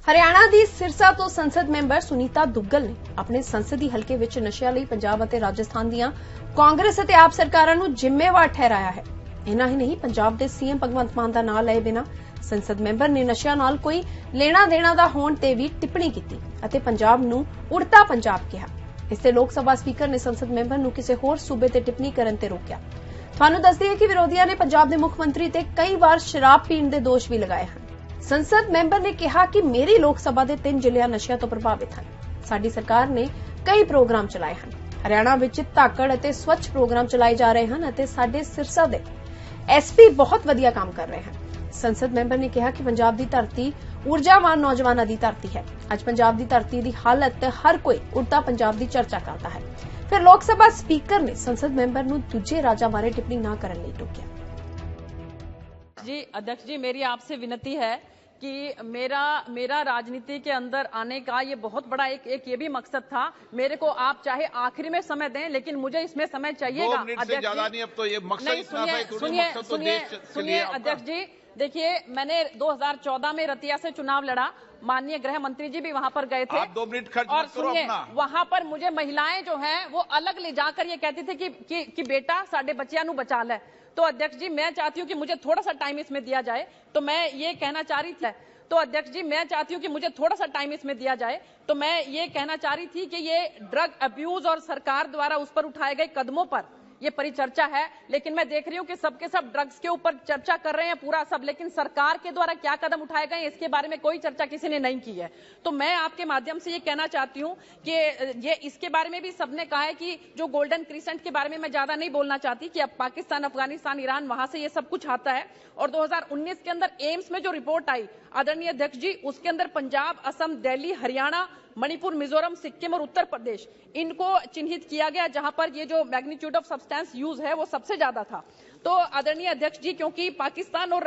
ਹਰਿਆਣਾ ਦੀ ਸਿਰਸਾ ਤੋਂ ਸੰਸਦ ਮੈਂਬਰ ਸੁਨੀਤਾ ਦੁੱਗਲ ਨੇ ਆਪਣੇ ਸੰਸਦੀ ਹਲਕੇ ਵਿੱਚ ਨਸ਼ਿਆਂ ਲਈ ਪੰਜਾਬ ਅਤੇ ਰਾਜਸਥਾਨ ਦੀਆਂ ਕਾਂਗਰਸ ਅਤੇ ਆਪ ਸਰਕਾਰਾਂ ਨੂੰ ਜ਼ਿੰਮੇਵਾਰ ਠਹਿਰਾਇਆ ਹੈ। ਇਨਾ ਹੀ ਨਹੀਂ ਪੰਜਾਬ ਦੇ ਸੀਐਮ ਭਗਵੰਤ ਮਾਨ ਦਾ ਨਾਂ ਲਏ ਬਿਨਾਂ ਸੰਸਦ ਮੈਂਬਰ ਨੇ ਨਸ਼ਿਆਂ ਨਾਲ ਕੋਈ ਲੈਣਾ ਦੇਣਾ ਦਾ ਹੋਣ ਤੇ ਵੀ ਟਿੱਪਣੀ ਕੀਤੀ ਅਤੇ ਪੰਜਾਬ ਨੂੰ ਉੜਤਾ ਪੰਜਾਬ ਕਿਹਾ। ਇਸ ਤੇ ਲੋਕ ਸਭਾ ਸਪੀਕਰ ਨੇ ਸੰਸਦ ਮੈਂਬਰ ਨੂੰ ਕਿਸੇ ਹੋਰ ਸੂਬੇ ਤੇ ਟਿੱਪਣੀ ਕਰਨ ਤੇ ਰੋਕਿਆ। ਤੁਹਾਨੂੰ ਦੱਸਦੇ ਹਾਂ ਕਿ ਵਿਰੋਧੀਆਂ ਨੇ ਪੰਜਾਬ ਦੇ ਮੁੱਖ ਮੰਤਰੀ ਤੇ ਕਈ ਵਾਰ ਸ਼ਰਾਬ ਪੀਣ ਦੇ ਦੋਸ਼ ਵੀ ਲਗਾਏ ਹਨ। ਸੰਸਦ ਮੈਂਬਰ ਨੇ ਕਿਹਾ ਕਿ ਮੇਰੀ ਲੋਕ ਸਭਾ ਦੇ 3 ਜ਼ਿਲ੍ਹਿਆਂ ਨਸ਼ਿਆਂ ਤੋਂ ਪ੍ਰਭਾਵਿਤ ਹਨ। ਸਾਡੀ ਸਰਕਾਰ ਨੇ ਕਈ ਪ੍ਰੋਗਰਾਮ ਚਲਾਏ ਹਨ। ਹਰਿਆਣਾ ਵਿੱਚ ਧਾਕੜ ਅਤੇ ਸਵੱਛ ਪ੍ਰੋਗਰਾਮ ਚਲਾਏ ਜਾ ਰਹੇ ਹਨ ਅਤੇ ਸਾਡੇ ਸਿਰਸਾ ਦੇ ਐਸਪੀ ਬਹੁਤ ਵਧੀਆ ਕੰਮ ਕਰ ਰਹੇ ਹਨ। ਸੰਸਦ ਮੈਂਬਰ ਨੇ ਕਿਹਾ ਕਿ ਪੰਜਾਬ ਦੀ ਧਰਤੀ ਊਰਜਾਵਾਨ ਨੌਜਵਾਨਾਂ ਦੀ ਧਰਤੀ ਹੈ। ਅੱਜ ਪੰਜਾਬ ਦੀ ਧਰਤੀ ਦੀ ਹਾਲਤ ਹਰ ਕੋਈ ਉੜਤਾ ਪੰਜਾਬ ਦੀ ਚਰਚਾ ਕਰਦਾ ਹੈ। ਫਿਰ ਲੋਕ ਸਭਾ ਸਪੀਕਰ ਨੇ ਸੰਸਦ ਮੈਂਬਰ ਨੂੰ ਦੂਜੇ ਰਾਜਾਂ ਬਾਰੇ ਟਿੱਪਣੀ ਨਾ ਕਰਨ ਲਈ ਟੋਕਿਆ। जी अध्यक्ष जी, मेरी आपसे विनती है कि मेरा राजनीति के अंदर आने का ये बहुत बड़ा एक ये भी मकसद था। मेरे को आप चाहे आखिरी में समय दें, लेकिन मुझे इसमें समय चाहिएगा। 2 मिनट से ज्यादा नहीं, अब तो ये मकसद इतना था कि सुनिए अध्यक्ष जी, देखिए मैंने 2014 में रतिया से चुनाव लड़ा, माननीय गृह मंत्री जी भी वहां पर गए थे। आप 2 मिनट खर्च और मत करो सुनिए, अपना। वहां पर मुझे महिलाएं जो हैं वो अलग ले जाकर ये कहती थी कि बेटा साडे बच्चियां नू बचा ले। तो अध्यक्ष जी मैं चाहती हूँ कि मुझे थोड़ा सा टाइम इसमें दिया जाए। तो मैं ये कहना चाह रही थी तो अध्यक्ष जी मैं चाहती हूँ कि मुझे थोड़ा सा टाइम इसमें दिया जाए। तो मैं ये कहना चाह रही थी कि ये ड्रग अब्यूज और सरकार द्वारा उस पर उठाए गए कदमों पर ये परिचर्चा है, लेकिन मैं देख रही हूँ कि सबके सब ड्रग्स के ऊपर चर्चा कर रहे हैं पूरा सब, लेकिन सरकार के द्वारा क्या कदम उठाए गए इसके बारे में कोई चर्चा किसी ने नहीं की है। तो मैं आपके माध्यम से ये कहना चाहती हूँ कि ये इसके बारे में भी सबने कहा है कि जो गोल्डन क्रिसेंट के बारे में मैं ज्यादा नहीं बोलना चाहती कि अब पाकिस्तान, अफगानिस्तान, ईरान, वहां से ये सब कुछ आता है। और 2019 के अंदर एम्स में जो रिपोर्ट आई आदरणीय अध्यक्ष जी, उसके अंदर पंजाब, असम, दिल्ली, हरियाणा, मणिपुर, मिजोरम, सिक्किम और उत्तर प्रदेश इनको चिन्हित किया गया जहां पर ये जो मैग्नीट्यूड ऑफ सब्सटेंस यूज है वो सबसे ज्यादा था। तो आदरणीय अध्यक्ष जी, क्योंकि पाकिस्तान और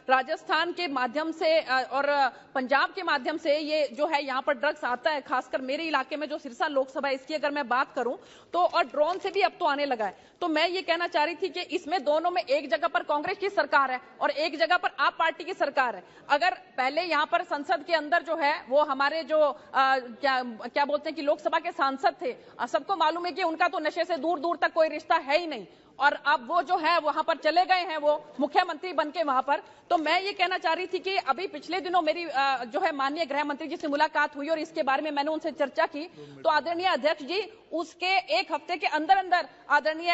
राजस्थान के माध्यम से और पंजाब के माध्यम से ये जो है यहाँ पर ड्रग्स आता है, खासकर मेरे इलाके में जो सिरसा लोकसभा है इसकी अगर मैं बात करूं तो, और ड्रोन से भी अब तो आने लगा है। तो मैं ये कहना चाह रही थी कि इसमें दोनों में एक जगह पर कांग्रेस की सरकार है और एक जगह पर आप पार्टी की सरकार है। अगर पहले यहाँ पर संसद के अंदर जो है वो हमारे जो क्या बोलते हैं कि लोकसभा के सांसद थे, सबको मालूम है कि उनका तो नशे से दूर दूर तक कोई रिश्ता है ही नहीं, और अब वो जो है वहां पर चले गए हैं, वो मुख्यमंत्री बन के वहां पर। तो मैं ये कहना चाह रही थी कि अभी पिछले दिनों मेरी जो है माननीय गृह मंत्री जी से मुलाकात हुई और इसके बारे में मैंने उनसे चर्चा की। तो आदरणीय अध्यक्ष जी, उसके एक हफ्ते के अंदर अंदर आदरणीय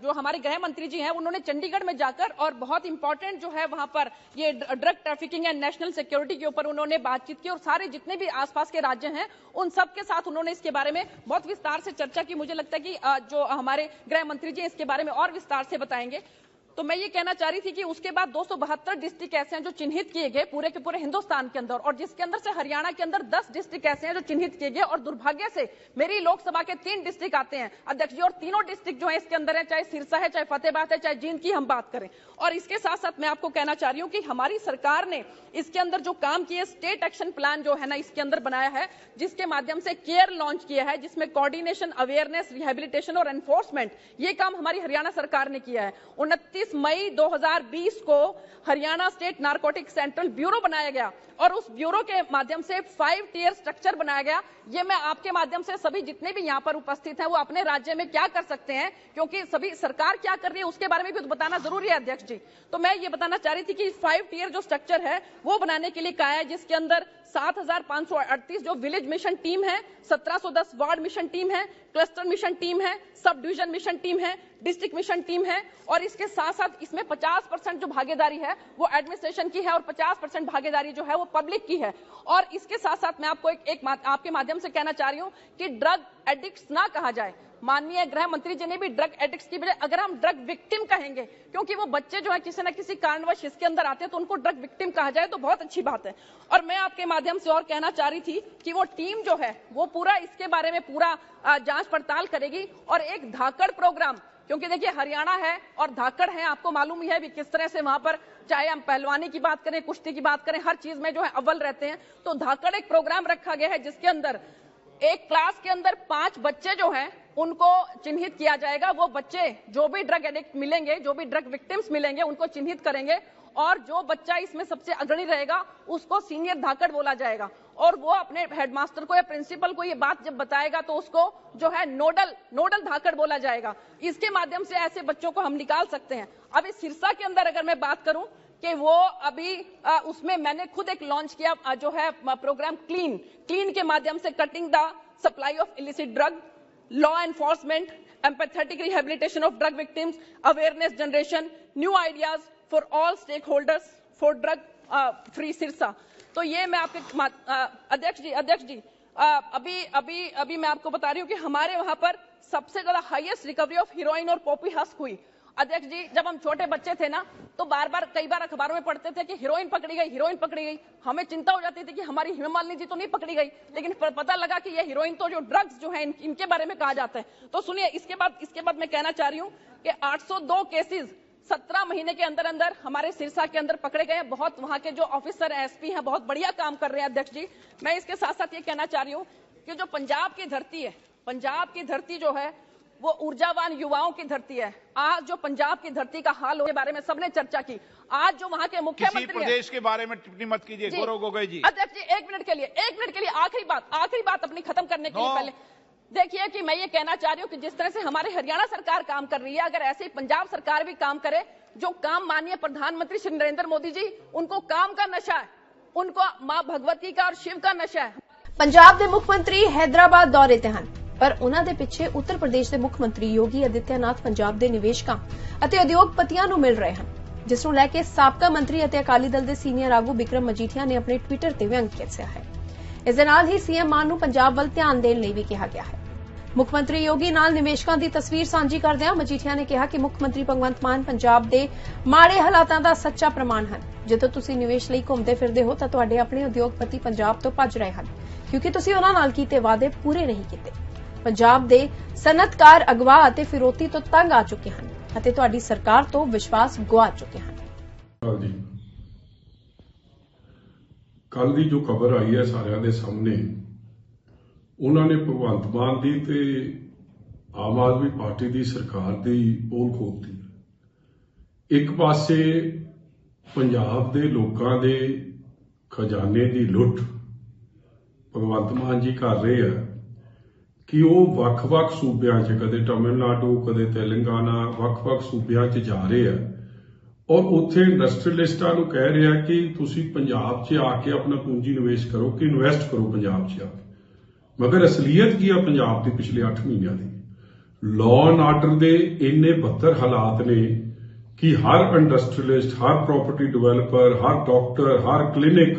जो हमारे गृह मंत्री जी हैं उन्होंने चंडीगढ़ में जाकर और बहुत इंपॉर्टेंट जो है वहां पर ये drug trafficking and national security के ऊपर उन्होंने बातचीत की और सारे जितने भी आसपास के राज्य हैं उन सबके साथ उन्होंने इसके बारे में बहुत विस्तार से चर्चा की। मुझे लगता है कि जो हमारे गृह मंत्री जी इसके बारे में और विस्तार से बताएंगे। तो मैं ये कहना चाह रही थी कि उसके बाद 272 डिस्ट्रिक्ट ऐसे हैं जो चिन्हित किए गए पूरे के पूरे हिंदुस्तान के अंदर, और जिसके अंदर से हरियाणा के अंदर 10 डिस्ट्रिक्ट ऐसे हैं जो चिन्हित किए गए, और दुर्भाग्य से मेरी लोकसभा के 3 डिस्ट्रिक्ट आते हैं अध्यक्ष जी, और तीनों डिस्ट्रिक्ट जो है इसके अंदर है, चाहे सिरसा है, चाहे फतेहाबाद है, चाहे जींद की हम बात करें। और इसके साथ साथ मैं आपको कहना चाह रही हूँ कि हमारी सरकार ने इसके अंदर जो काम किए, स्टेट एक्शन प्लान जो है ना इसके अंदर बनाया है, जिसके माध्यम से केयर लॉन्च किया है, जिसमें कोऑर्डिनेशन, अवेयरनेस, रिहेबिलिटेशन और एनफोर्समेंट, ये काम हमारी हरियाणा सरकार ने किया है। 29 मई 2020 को Haryana state narcotic central bureau बनाया गया और उस ब्यूरो के माध्यम से 5 टियर स्ट्रक्चर बनाया गया। ये मैं आपके माध्यम से सभी जितने भी यहाँ पर उपस्थित हैं वो अपने राज्य में क्या कर सकते हैं, क्योंककि सभी सरकार क्या कर रही है उसके बारे में भी बताना जरूरी है अध्यक्ष जी। तो मैं ये बताना चाह रही थी कि 5 टियर जो स्ट्रक्चर है वो बनाने के लिए कहा है, जिसके अंदर 7538 जो विलेज मिशन टीम है, 1710 वार्ड मिशन टीम है, क्लस्टर मिशन टीम है, सब डिवीजन मिशन टीम है, डिस्ट्रिक्ट मिशन टीम है, और इसके साथ साथ इसमें 50% जो भागीदारी है वो एडमिनिस्ट्रेशन की है और 50% भागीदारी जो है वो पब्लिक की है। और इसके साथ साथ मैं आपको आपके माध्यम से कहना चाह रही हूं कि ड्रग एडिक्ट्स ना कहा जाए। माननीय गृह मंत्री जी ने भी ड्रग एडिक्ट्स की बजाय अगर हम ड्रग विक्टिम कहेंगे, क्योंकि वो बच्चे जो है किसी न किसी कारणवश इसके अंदर आते हैं, तो उनको ड्रग विक्टिम कहा जाए तो बहुत अच्छी बात है। और मैं आपके माध्यम से और कहना चाह रही थी कि वो टीम जो है वो पूरा इसके बारे में पूरा जांच पड़ताल करेगी, और एक धाकड़ प्रोग्राम, क्योंकि देखिए हरियाणा है और धाकड़ है, आपको मालूम ही है भी किस तरह से वहां पर चाहे हम पहलवानी की बात करें, कुश्ती की बात करें, हर चीज में जो है अव्वल रहते हैं। तो धाकड़ एक प्रोग्राम रखा गया है जिसके अंदर एक क्लास के अंदर 5 बच्चे जो हैं उनको चिन्हित किया जाएगा। वो बच्चे जो भी ड्रग एडिक्ट मिलेंगे, जो भी ड्रग विक्टिम्स मिलेंगे, उनको चिन्हित करेंगे, और जो बच्चा इसमें सबसे अग्रणी रहेगा उसको सीनियर धाकड़ बोला जाएगा, और वो अपने हेडमास्टर को या प्रिंसिपल को ये बात जब बताएगा तो उसको जो है नोडल धाकड़ बोला जाएगा। इसके माध्यम से ऐसे बच्चों को हम निकाल सकते हैं। अब इस सिरसा के अंदर अगर मैं बात करूं कि वो अभी उसमें मैंने खुद एक लॉन्च किया जो है प्रोग्राम क्लीन के माध्यम से cutting the supply of illicit drug, law enforcement, empathetic rehabilitation of drug victims, awareness generation, new ideas for all stakeholders for drug free Sirsa. तो ये मैं आपके अध्यक्ष जी अभी मैं आपको बता रही हूँ कि हमारे वहां पर सबसे ज्यादा हाईएस्ट रिकवरी ऑफ हीरोइन और पॉपी हस्क हुई। अध्यक्ष जी, जब हम छोटे बच्चे थे ना तो कई बार अखबारों में पढ़ते थे कि हीरोइन पकड़ी गई। हमें चिंता हो जाती थी कि हमारी हेमा मालिनी जी तो नहीं पकड़ी गई, लेकिन पता लगा कि ये हीरोइन तो जो ड्रग्स जो है इनके बारे में कहा जाता है। तो सुनिए, इसके बाद मैं कहना चाह रही हूँ कि 802 केसेस 17 महीने के अंदर अंदर हमारे सिरसा के अंदर पकड़े गए। बहुत वहां के जो ऑफिसर एसपी हैं बहुत बढ़िया काम कर रहे हैं अध्यक्ष जी। मैं इसके साथ साथ ये कहना चाह रही हूँ कि जो पंजाब की धरती है, पंजाब की धरती जो है वो ऊर्जावान युवाओं की धरती है। आज जो पंजाब की धरती का हाल के बारे में सबने चर्चा की। आज जो वहां के मुख्यमंत्री प्रदेश के बारे में टिप्पणी मत कीजिए गौरव गोगोई जी। अध्यक्ष जी एक मिनट के लिए आखिरी बात अपनी खत्म करने के लिए पहले देखिए कि मैं ये कहना चाह रही हूँ कि जिस तरह से हमारे हरियाणा सरकार काम कर रही है, अगर ऐसे ही पंजाब सरकार भी काम करे, जो काम माननीय प्रधानमंत्री श्री नरेंद्र मोदी जी, उनको काम का नशा है, उनको मां भगवती का और शिव का नशा है। पंजाब के मुख्यमंत्री हैदराबाद दौरे ते हन, पर उन्हां दे पिछे उत्तर प्रदेश के मुख्यमंत्री योगी आदित्यनाथ पंजाब के निवेशकों और उद्योगपतियों को मिल रहे हैं, जिस नूं लैके साबका मंत्री और अकाली दल के सीनियर आगू बिक्रम मजीठिया ने अपने ट्विटर ते व्यंग किया है। इस दे नाल ही सीएम मान नूं पंजाब वल ध्यान देण लई भी कहा गया है। मुख्यमंत्री योगी नाल निवेशकों की तस्वीर सांझी करदिआं मजीठिया ने कहा कि मुख्यमंत्री भगवंत मान पंजाब के माड़े हालातां दा सच्चा प्रमाण हैं। जदों तुसीं निवेश लई घुमदे फिरदे हो तां तुहाडे अपने उद्योगपति पंजाब तो भज रहे हैं, क्योंकि तुसीं उन्हां नाल कीते वादे पूरे नहीं कीते। पंजाब के सनअतकार अगवा और फिरौती तो तंग आ चुके हैं और तुहाडी सरकार तो विश्वास गुआ चुके हैं। कल की जो खबर आई है सारिਆਂ ਦੇ सामने, उन्होंने भगवंत मान की ते आम आदमी पार्टी की सरकार की पोल खोलती है। एक पासे पंजाब के लोगों के खजाने की लुट भगवंत मान जी कर रहे हैं कि वो वख-वख सूबियां च, कदे तमिलनाडु कदे तेलंगाना, वख-वख सूबियां च जा रहे हैं और उत्थे इंडस्ट्रीलिस्टां नूं कह रहे हैं कि तुसीं पंजाब च आके अपना पूंजी निवेश करो, कि इन्वेस्ट करो पंजाब च आके। मगर असलीयत की है पंजाब की पिछले 8 महीनों की लॉ एंड आर्डर के इन्ने बदतर हालात ने कि हर इंडस्ट्रीलिस्ट, हर प्रॉपर्टी डिवेलपर, हर डॉक्टर, हर क्लिनिक,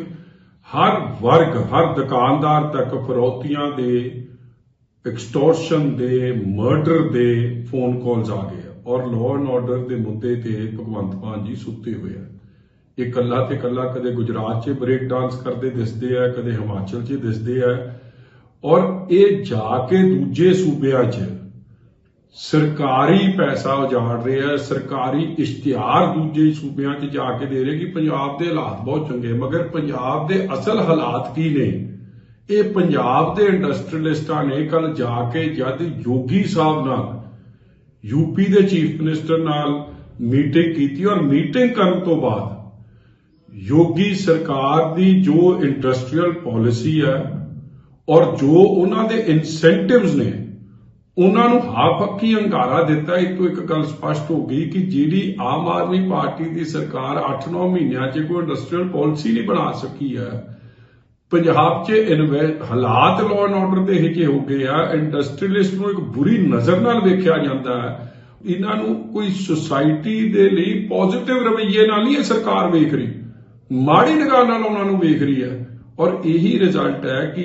हर वर्ग, हर दुकानदार तक फिरौतियां दे, एक्सटॉर्शन दे, मर्डर दे फोन कॉल्स आ गए और लॉ एंड ऑर्डर के मुद्दे ते भगवंत मान जी सुते हुए हैं। ये कला ते कला कदे गुजरात च ब्रेक डांस करते दिसते हैं, कदे हिमाचल च दिसते हैं और ये जाके दूजे सूबिया च सरकारी पैसा उजाड़ रहे हैं, सरकारी इश्तिहार दूजे सूबिया च जाके दे रहे कि पंजाब के हालात बहुत चंगे। मगर पंजाब के असल हालात की ने, ये पंजाब के इंडस्ट्रीलिस्टां ने कल जाके जद योगी साहब नाल यूपी के चीफ मिनिस्टर नाल मीटिंग की और मीटिंग करने तो बाद योगी सरकार की जो इंडस्ट्रीयल पॉलिसी है और जो उन्होंने इंसेंटिव्स ने उन्होंने हाफ अक्की अंगारा दिता। एक तो एक गल स्पष्ट हो गई कि जी आम आदमी पार्टी की सरकार 8-9 महीनों च कोई इंडस्ट्रीयल पॉलिसी नहीं बना सकी है। पंजाब च हालात लॉ एंड ऑर्डर के हिजे हो गए आ, इंडस्ट्रीलिस्ट को एक बुरी नजर नाल वेख्या जाता है। इन्हों कोई सोसाइटी दे लई पॉजिटिव रवैये नाल नहीं सरकार वेख रही, माड़ी निगाह नाल उन्होंने वेख रही है और यही रिजल्ट है कि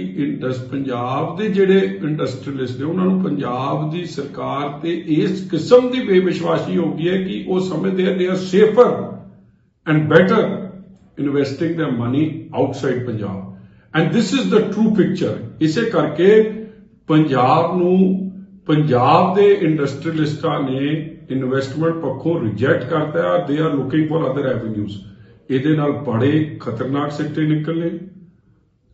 पंजाब के जिहड़े इंडस्ट्रीलिस्ट ने उन्होंने पंजाब की सरकार ते इस किस्म की बेविश्वासी हो गई है कि वो समझते हैं they are safer and better investing the money outside Punjab and this is the true picture. इसे करके पंजाब के इंडस्ट्रीलिस्टां ने इन्वेस्टमेंट पक्षों रिजेक्ट करता है। They are looking for other avenues. इहदे नाल बड़े खतरनाक सिक्टे निकलने।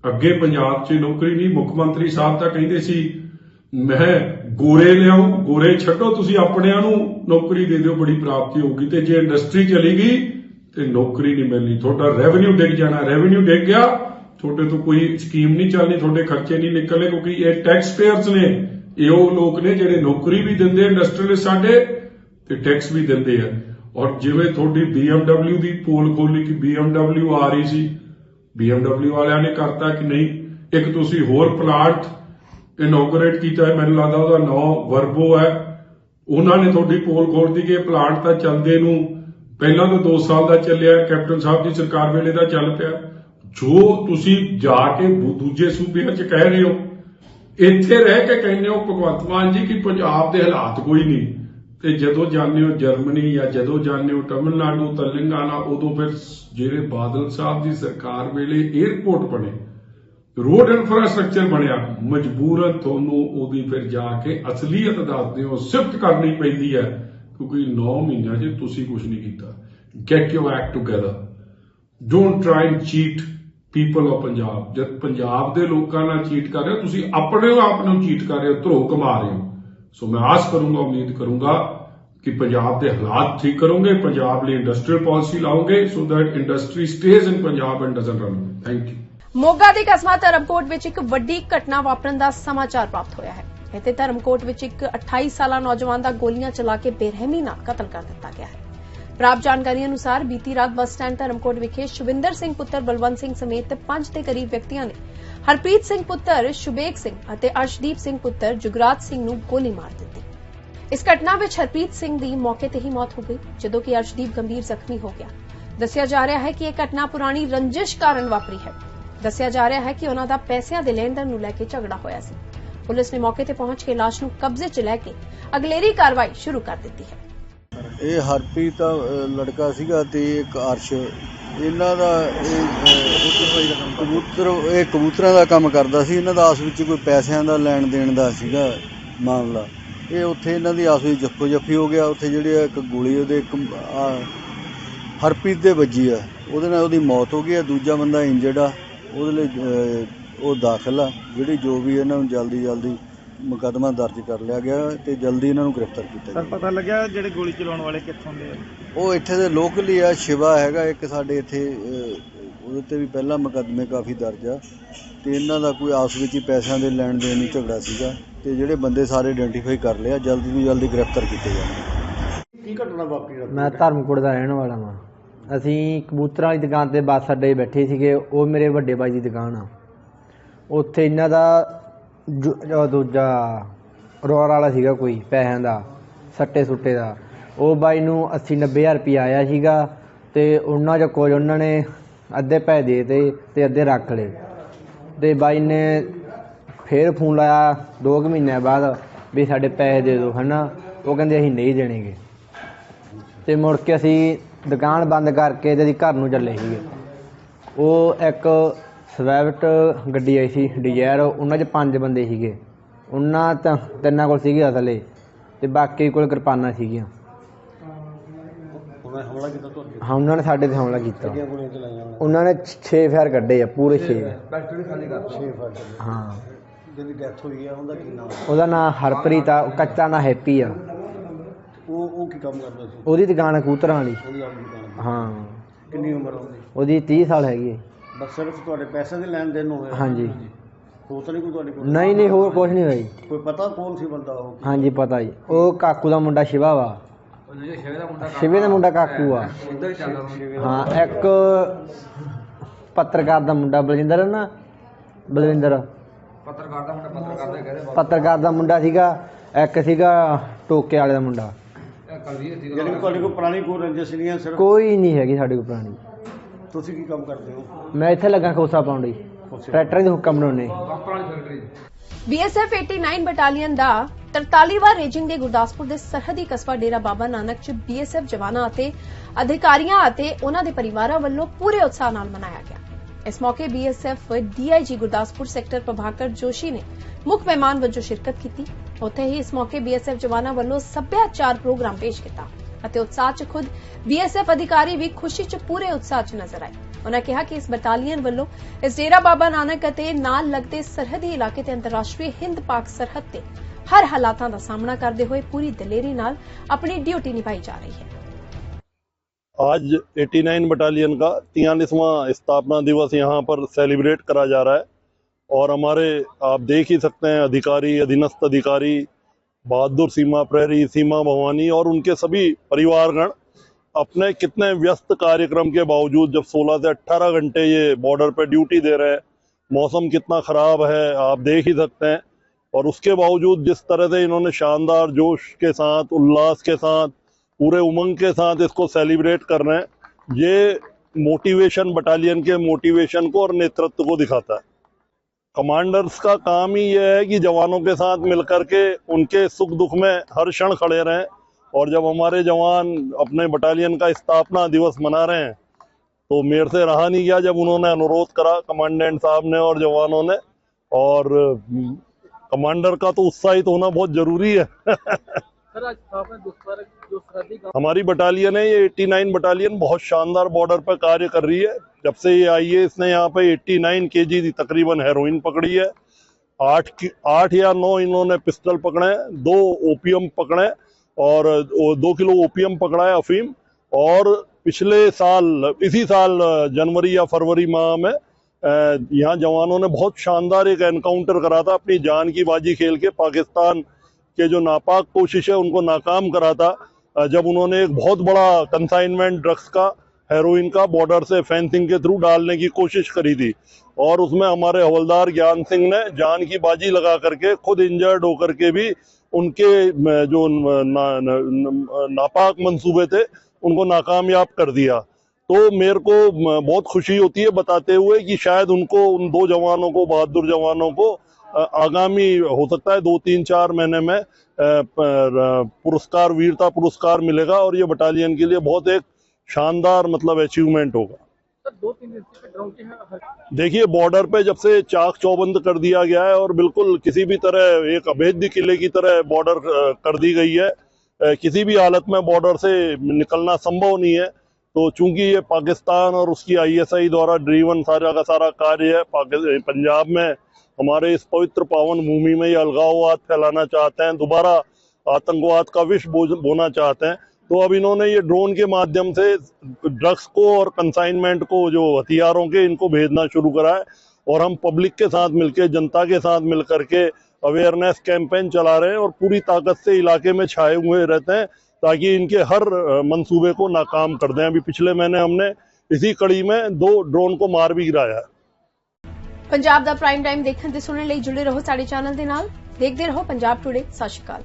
अगे पंजाब च नौकरी नहीं, मुख्यमंत्री साहब तां कहिंदे सी मैं गोरे लियाऊं, गोरे छड्डो, तुसीं अपणिआं नूं नौकरी दे दिओ, बड़ी प्राप्ति होगी। ते जे इंडस्ट्री चली गई तो नौकरी नहीं मिलनी, थोड़ा रेवन्यू डिग जाना। रेवन्यू डिग गया, थोड़े तो कोई स्कीम नहीं चलनी, थोड़े खर्चे नहीं निकलने, क्योंकि ये टैक्स पेयर्स ने, ये वो लोग ने जिहड़े नौकरी भी दिंदे इंडस्ट्रीलिस्ट साडे ते टैक्स भी दिंदे आ। और जिवें थोड़ी BMW की पोल खोली कि BMW आ रही सी, BMW वालियां ने करता कि नहीं, एक तुसीं होर प्लांट इनोगरेट किया है, मैनूं लगदा उहदा नाम वर्बो है, उन्होंने थोड़ी पोल खोल दी कि प्लांट तां चलदे नूं पहलां तो 2 साल का चलिया, कैप्टन साहब की सरकार वेले दा चल पिया। जो तुसीं जाके दूजे सूबे च कह रहे हो, इत्थे रह के कहने हो भगवंत मान जी कि पंजाब के हालात कोई नहीं, ते जदों जाने हो जर्मनी या जदों जाने हो तमिलनाडु, तेलंगाना, उदों फिर जिहड़े बादल साहब की सरकार वेले एयरपोर्ट बने, रोड इंफ्रास्ट्रक्चर बनया, मजबूरन तुहानूं ओदी फिर जाके असलीयत दसदे हो, सिफ्ट करनी पैंदी है ਕਿਉਂਕਿ 9 ਮਹੀਨਿਆਂ 'ਚ ਤੁਸੀਂ ਕੁਝ ਨਹੀਂ ਕੀਤਾ। Get your act together, don't try and cheat people of Punjab. ਜਦ ਪੰਜਾਬ ਦੇ ਲੋਕਾਂ ਨਾਲ ਚੀਟ ਕਰ ਰਹੇ ਹੋ, ਤੁਸੀਂ ਆਪਣੇ ਆਪ ਨੂੰ ਚੀਟ ਕਰ ਰਹੇ ਹੋ, ਧਰੋ ਕਮਾ ਰਹੇ ਹੋ। ਸੋ ਮੈਂ ਆਸ ਕਰੂੰਗਾ, ਉਮੀਦ ਕਰੂੰਗਾ ਕਿ ਪੰਜਾਬ ਦੇ ਹਾਲਾਤ ਠੀਕ ਕਰੋਗੇ, ਪੰਜਾਬ ਲਈ ਇੰਡਸਟਰੀਅਲ ਪਾਲਿਸੀ ਲਾਓਗੇ so that industry stage in Punjab and doesn't run. Thank you. Moga ਦੇ ਕਸਬਾ ਧਰਮਕੋਟ ਵਿੱਚ ਇੱਕ ਵੱਡੀ ਘਟਨਾ ਵਾਪਰਨ ਦਾ ਸਮਾਚਾਰ ਪ੍ਰਾਪਤ ਹੋਇਆ ਹੈ। ਇੱਥੇ ਧਰਮਕੋਟ ਵਿੱਚ ਇੱਕ 28 ਸਾਲਾ ਨੌਜਵਾਨ ਦਾ ਗੋਲੀਆਂ ਚਲਾ ਕੇ ਬੇਰਹਿਮੀ ਨਾਲ ਕਤਲ ਕਰ ਦਿੱਤਾ ਗਿਆ ਹੈ। ਪ੍ਰਾਪਤ ਜਾਣਕਾਰੀ ਅਨੁਸਾਰ ਬੀਤੀ ਰਾਤ ਬੱਸ ਸਟੈਂਡ ਧਰਮਕੋਟ ਵਿਖੇ ਸ਼ੁਭਿੰਦਰ ਸਿੰਘ ਪੁੱਤਰ ਬਲਵੰਤ ਸਿੰਘ ਸਮੇਤ 5 ਦੇ ਕਰੀਬ ਵਿਅਕਤੀਆਂ ਨੇ ਹਰਪ੍ਰੀਤ ਸਿੰਘ ਪੁੱਤਰ ਸ਼ੁਬੇਗ ਸਿੰਘ ਅਤੇ ਅਰਸ਼ਦੀਪ ਸਿੰਘ ਪੁੱਤਰ ਜੁਗਰਾਜ ਸਿੰਘ ਨੂੰ ਗੋਲੀ ਮਾਰ ਦਿੱਤੀ। ਇਸ ਘਟਨਾ ਵਿੱਚ ਹਰਪ੍ਰੀਤ ਸਿੰਘ ਦੀ ਮੌਕੇ ਤੇ ਹੀ ਮੌਤ ਹੋ ਗਈ, ਜਦੋਂ ਕਿ ਅਰਸ਼ਦੀਪ ਗੰਭੀਰ ਜ਼ਖਮੀ ਹੋ ਗਿਆ। ਦੱਸਿਆ ਜਾ ਰਿਹਾ ਹੈ ਕਿ ਇਹ ਘਟਨਾ ਪੁਰਾਣੀ ਰੰਜਿਸ਼ ਕਾਰਨ ਵਾਪਰੀ ਹੈ। ਦੱਸਿਆ ਜਾ ਰਿਹਾ ਹੈ ਕਿ ਉਹਨਾਂ ਦਾ ਪੈਸਿਆਂ ਦੇ ਲੈਣ ਦੇਣ ਨੂੰ ਲੈ ਕੇ ਝਗੜਾ ਹੋਇਆ ਸੀ। ਪੁਲਿਸ ਨੇ ਮੌਕੇ ਤੇ ਪਹੁੰਚ ਕੇ ਲਾਸ਼ ਨੂੰ ਕਬਜ਼ੇ 'ਚ ਲੈ ਕੇ ਅਗਲੇਰੀ ਕਾਰਵਾਈ ਸ਼ੁਰੂ ਕਰ ਦਿੱਤੀ ਹੈ। ਇਹ ਹਰਪ੍ਰੀਤ ਲੜਕਾ ਸੀਗਾ ਤੇ ਇੱਕ ਅਰਸ਼, ਇਹਨਾਂ ਦਾ ਕਬੂਤਰਾਂ ਦਾ ਕੰਮ ਕਰਦਾ ਸੀ। ਇਹਨਾਂ ਦਾ ਆਸ ਵਿੱਚ ਕੋਈ ਪੈਸਿਆਂ ਦਾ ਲੈਣ ਦੇਣ ਦਾ ਸੀਗਾ ਮਾਮਲਾ। ਇਹ ਉੱਥੇ ਇਹਨਾਂ ਦੀ ਆਸ ਵਿੱਚ ਜੱਫੋ ਜੱਫੀ ਹੋ ਗਿਆ। ਉੱਥੇ ਜਿਹੜੇ ਇੱਕ ਗੋਲੀ ਉਹਦੇ ਹਰਪ੍ਰੀਤ ਦੇ ਵੱਜੀ ਆ, ਉਹਦੇ ਨਾਲ ਉਹਦੀ ਮੌਤ ਹੋ ਗਈ ਆ। ਦੂਜਾ ਬੰਦਾ ਇੰਜਰਡ ਆ, ਉਹਦੇ ਲਈ ਉਹ ਦਾਖਲ ਆ। ਜਿਹੜੀ ਜੋ ਵੀ ਇਹਨਾਂ ਨੂੰ ਜਲਦੀ ਮੁਕੱਦਮਾ ਦਰਜ ਕਰ ਲਿਆ ਗਿਆ ਤੇ ਜਲਦੀ ਇਹਨਾਂ ਨੂੰ ਗ੍ਰਿਫਤਾਰ ਕੀਤਾ ਗਿਆ। ਪਤਾ ਲੱਗਿਆ ਜਿਹੜੇ ਗੋਲੀ ਚਲਾਉਣ ਵਾਲੇ ਕਿੱਥੋਂ ਦੇ ਆ? ਉਹ ਇੱਥੇ ਦੇ ਲੋਕਲ ਹੀ ਆ। ਸ਼ਿਵਾ ਹੈਗਾ ਇੱਕ ਸਾਡੇ ਇੱਥੇ, ਉਹਦੇ ਤੇ ਵੀ ਪਹਿਲਾਂ ਮੁਕੱਦਮੇ ਕਾਫੀ ਦਰਜ ਆ ਤੇ ਇਹਨਾਂ ਦਾ ਕੋਈ ਆਪਸ ਵਿੱਚ ਹੀ ਪੈਸਿਆਂ ਦੇ ਲੈਣ ਦੇਣ ਨੂੰ ਝਗੜਾ ਸੀਗਾ ਤੇ ਜਿਹੜੇ ਬੰਦੇ ਸਾਰੇ ਆਇਡੈਂਟੀਫਾਈ ਕਰ ਲਿਆ, ਜਲਦੀ ਤੋਂ ਜਲਦੀ ਗ੍ਰਿਫਤਾਰ ਕੀਤੇ ਜਾਣਗੇ। ਕੀ ਘਟਨਾ ਵਾਪਰੀ? ਮੈਂ ਧਰਮਕੋਟ ਦਾ ਰਹਿਣ ਵਾਲਾ ਹਾਂ। ਅਸੀਂ ਕਬੂਤਰਾਂ ਵਾਲੀ ਦੁਕਾਨ ਤੇ ਬੱਸ ਅੱਡੇ ਬੈਠੇ ਸੀਗੇ। ਉਹ ਮੇਰੇ ਵੱਡੇ ਬਾਈ ਦੀ ਦੁਕਾਨ ਆ। ਉੱਥੇ ਇਹਨਾਂ ਦਾ ਦੂਜਾ ਰੋਰ ਵਾਲਾ ਸੀਗਾ ਕੋਈ ਪੈਸਿਆਂ ਦਾ, ਸੱਟੇ ਸੁੱਟੇ ਦਾ। ਉਹ ਬਾਈ ਨੂੰ 80-90 ਹਜ਼ਾਰ ਰੁਪਈਆ ਆਇਆ ਸੀਗਾ ਤੇ ਉਹਨਾਂ 'ਚੋਂ ਕੁਝ ਉਹਨਾਂ ਨੇ ਅੱਧੇ ਪੈਸੇ ਦੇ ਦਿੱਤੇ ਤੇ ਅੱਧੇ ਰੱਖ ਲਏ। ਤੇ ਬਾਈ ਨੇ ਫਿਰ ਫੋਨ ਲਾਇਆ 2 ਮਹੀਨਿਆਂ ਬਾਅਦ ਵੀ ਸਾਡੇ ਪੈਸੇ ਦੇ ਦਿਓ, ਹੈ ਨਾ। ਉਹ ਕਹਿੰਦੇ ਅਸੀਂ ਨਹੀਂ ਦੇਣਗੇ। ਤੇ ਮੁੜ ਕੇ ਅਸੀਂ ਦੁਕਾਨ ਬੰਦ ਕਰਕੇ ਤੇ ਘਰ ਨੂੰ ਚੱਲੇ ਸੀਗੇ। ਉਹ ਇੱਕ ਸਵਿਫਟ ਗੱਡੀ ਆਈ ਸੀ ਡਿਜ਼ਾਇਰ, ਉਹਨਾਂ 'ਚ 5 ਬੰਦੇ ਸੀਗੇ। ਉਹਨਾਂ ਤਾਂ 3 ਕੋਲ ਸੀਗੇ ਅਸਲੇ ਤੇ ਬਾਕੀ ਕੋਲ ਕਿਰਪਾਨਾਂ ਸੀਗੀਆਂ। ਹਾਂ, ਉਹਨਾਂ ਨੇ ਸਾਡੇ ਤੇ ਹਮਲਾ ਕੀਤਾ। ਉਹਨਾਂ ਨੇ 6 ਫਾਇਰ ਕੱਢੇ ਆ, ਪੂਰੇ 6। ਹਾਂ। ਜਿਹਦੀ ਡੈਥ ਹੋਈ ਆ ਉਹਦਾ ਕੀ ਨਾਮ? ਉਹਦਾ ਨਾਂ ਹਰਪ੍ਰੀਤ ਆ, ਕੱਚਾ ਨਾਂ ਹੈਪੀ ਆ। ਉਹ ਕੀ ਕੰਮ ਕਰਦਾ ਸੀ? ਉਹਦੀ ਦੁਕਾਨ ਕਬੂਤਰਾਂ ਵਾਲੀ। ਹਾਂ। ਕਿੰਨੀ ਉਮਰ ਉਹਦੀ? ਉਹਦੀ 30 ਸਾਲ ਹੈਗੀ ਹੈ। ਬਸ ਸਿਰਫ ਤੁਹਾਡੇ ਪੈਸੇ ਦੇ ਲੈਣ ਦੇਣ ਹੋਏ? ਹਾਂਜੀ। ਹੋਰ ਤਾਂ ਨਹੀਂ ਕੋਈ ਤੁਹਾਡੇ ਕੋਲ? ਨਹੀਂ, ਹੋਰ ਕੁਝ ਨਹੀਂ ਹੋਈ। ਕੋਈ ਪਤਾ ਕੌਣ ਸੀ ਬੰਦਾ ਉਹ? ਹਾਂਜੀ ਪਤਾ ਜੀ, ਉਹ ਕਾਕੂ ਦਾ ਮੁੰਡਾ ਸ਼ਿਵਾ ਵਾ। ਸ਼ਿਵੇ ਦਾ ਮੁੰਡਾ ਕਾਕੂ ਆ। ਹਾਂ, ਇੱਕ ਪੱਤਰਕਾਰ ਦਾ ਮੁੰਡਾ ਬਲਵਿੰਦਰ ਨਾ, ਬਲਵਿੰਦਰ ਪੱਤਰਕਾਰ ਦਾ ਮੁੰਡਾ ਸੀਗਾ। ਇੱਕ ਸੀਗਾ ਟੋਕੇ ਵਾਲੇ ਦਾ ਮੁੰਡਾ। ਜਿਹੜੀ ਤੁਹਾਡੇ ਕੋਲ ਪੁਰਾਣੀ ਕੋਈ ਰੰਜਿਸ਼ ਨਹੀਂ ਹੈ? ਸਿਰਫ ਕੋਈ ਨਹੀਂ ਹੈਗੀ ਸਾਡੇ ਕੋਲ ਪੁਰਾਣੀ। ਤੁਸੀਂ ਕੀ ਕੰਮ ਕਰਦੇ ਹੋ? ਮੈਂ ਇੱਥੇ ਲੱਗਾ ਖੋਸਾ ਪਾਉਂਦੀ, ਟਰੈਕਟਰਾਂ ਦੇ ਹੁੱਕਮ ਬਣਾਉਣੇ। BSF 89 ਬਟਾਲੀਅਨ ਦਾ 43ਵਾਂ ਰੇਜਿੰਗ ਦੇ ਗੁਰਦਾਸਪੁਰ ਦੇ ਸਰਹੱਦੀ ਕਸਬਾ ਡੇਰਾ ਬਾਬਾ ਨਾਨਕ 'ਚ BSF ਜਵਾਨਾਂ ਅਤੇ ਅਧਿਕਾਰੀਆਂ ਅਤੇ ਉਹਨਾਂ ਦੇ ਪਰਿਵਾਰਾਂ ਵੱਲੋਂ ਪੂਰੇ ਉਤਸ਼ਾਹ ਨਾਲ ਮਨਾਇਆ ਗਿਆ। ਇਸ ਮੌਕੇ BSF DIG Gurdaspur sector Prabhakar Joshi ਨੇ ਮੁੱਖ ਮਹਿਮਾਨ ਵਜੋਂ ਸ਼ਿਰਕਤ ਕੀਤੀ। ਉੱਥੇ ਹੀ ਇਸ ਮੌਕੇ BSF ਜਵਾਨਾਂ ਵੱਲੋਂ ਸੱਭਿਆਚਾਰ ਪ੍ਰੋਗਰਾਮ ਪੇਸ਼ ਕੀਤਾ ਅਤੇ ਉਤਸ਼ਾਹ 'ਚ ਖੁਦ BSF ਅਧਿਕਾਰੀ ਵੀ ਖੁਸ਼ੀ 'ਚ ਪੂਰੇ ਉਤਸ਼ਾਹ 'ਚ ਨਜ਼ਰ ਆਏ। ਉਨ੍ਹਾਂ ਕਿਹਾ ਕਿ ਇਸ ਬਟਾਲੀਅਨ ਵੱਲੋਂ ਇਸ ਡੇਰਾ ਬਾਬਾ ਨਾਨਕ ਅਤੇ ਨਾਲ ਲੱਗਦੇ ਸਰਹੱਦੀ ਇਲਾਕੇ ਤੇ ਅੰਤਰਰਾਸ਼ਟਰੀ ਹਿੰਦ-ਪਾਕ ਸਰਹੱਦ ਤੇ हर हालातों का सामना करते हुए पूरी दलेरी नाल अपनी ड्यूटी निभाई जा रही है। आज 89 बटालियन का 43वां स्थापना दिवस यहाँ पर सेलिब्रेट करा जा रहा है और हमारे आप देख ही सकते हैं अधिकारी, अधीनस्थ अधिकारी, बहादुर सीमा प्रहरी, सीमा भवानी और उनके सभी परिवारगण अपने कितने व्यस्त कार्यक्रम के बावजूद जब 16 से 18 घंटे ये बॉर्डर पे ड्यूटी दे रहे हैं, मौसम कितना ख़राब है आप देख ही सकते हैं, और उसके बावजूद जिस तरह से इन्होंने शानदार जोश के साथ, उल्लास के साथ, पूरे उमंग के साथ इसको सेलिब्रेट कर रहे हैं, ये मोटिवेशन बटालियन के मोटिवेशन को और नेतृत्व को दिखाता है। कमांडर्स का काम ही ये है कि जवानों के साथ मिलकर के उनके सुख दुख में हर क्षण खड़े रहें, और जब हमारे जवान अपने बटालियन का स्थापना दिवस मना रहे हैं तो मेरे से रहा नहीं गया जब उन्होंने अनुरोध करा कमांडेंट साहब ने और जवानों ने, और कमांडर का तो उत्साहित होना बहुत जरूरी है। सर हमारी बटालियन है ये 89 बटालियन बहुत शानदार बॉर्डर पर कार्य कर रही है। जब से ये आई है इसने यहाँ पे 89 kg तकरीबन हेरोइन पकड़ी है, 8 या 9 इन्होंने पिस्टल पकड़े हैं, 2 ओपीएम पकड़े और 2 किलो ओपीएम पकड़ा है अफीम। और पिछले साल इसी साल जनवरी या फरवरी माह में यहाँ जवानों ने बहुत शानदार एक एनकाउंटर करा था, अपनी जान की बाजी खेल के पाकिस्तान के जो नापाक कोशिश है उनको नाकाम करा था, जब उन्होंने एक बहुत बड़ा कंसाइनमेंट ड्रग्स का हेरोइन का बॉर्डर से फेंसिंग के थ्रू डालने की कोशिश करी थी। और उसमें हमारे हवलदार ज्ञान सिंह ने जान की बाजी लगा करके खुद इंजर्ड होकर के भी उनके जो नापाक मंसूबे थे उनको नाकामयाब कर दिया। तो मेरे को बहुत खुशी होती है बताते हुए कि शायद उनको, उन 2 जवानों को, बहादुर जवानों को आगामी हो सकता है 2-3-4 महीने में पुरस्कार, वीरता पुरस्कार मिलेगा और ये बटालियन के लिए बहुत एक शानदार मतलब अचीवमेंट होगा। देखिए बॉर्डर पे जब से चाक चौबंद कर दिया गया है और बिल्कुल किसी भी तरह एक अभेद्य किले की तरह बॉर्डर कर दी गई है, किसी भी हालत में बॉर्डर से निकलना संभव नहीं है। तो चूंकि ये पाकिस्तान और उसकी ISI द्वारा ड्रीवन सारा का सारा कार्य है, पंजाब में हमारे इस पवित्र पावन भूमि में ये अलगाववाद फैलाना चाहते हैं, दोबारा आतंकवाद का विष बोना चाहते हैं। तो अब इन्होंने ये ड्रोन के माध्यम से ड्रग्स को और कंसाइनमेंट को, जो हथियारों के, इनको भेजना शुरू करा है। और हम पब्लिक के साथ मिलकर, जनता के साथ मिलकर के अवेयरनेस कैंपेन चला रहे हैं और पूरी ताकत से इलाके में छाए हुए रहते हैं ताकि इनके हर मंसूबे को नाकाम कर दें। अभी पिछले महीने हमने इसी कड़ी में 2 ड्रोन को मार भी गिराया है। पंजाब दा प्राइम टाइम देखने ते सुनने लई जुड़े रहो साडे चैनल दे नाल। देखदे रहो पंजाब टुडे। सत श्री अकाल।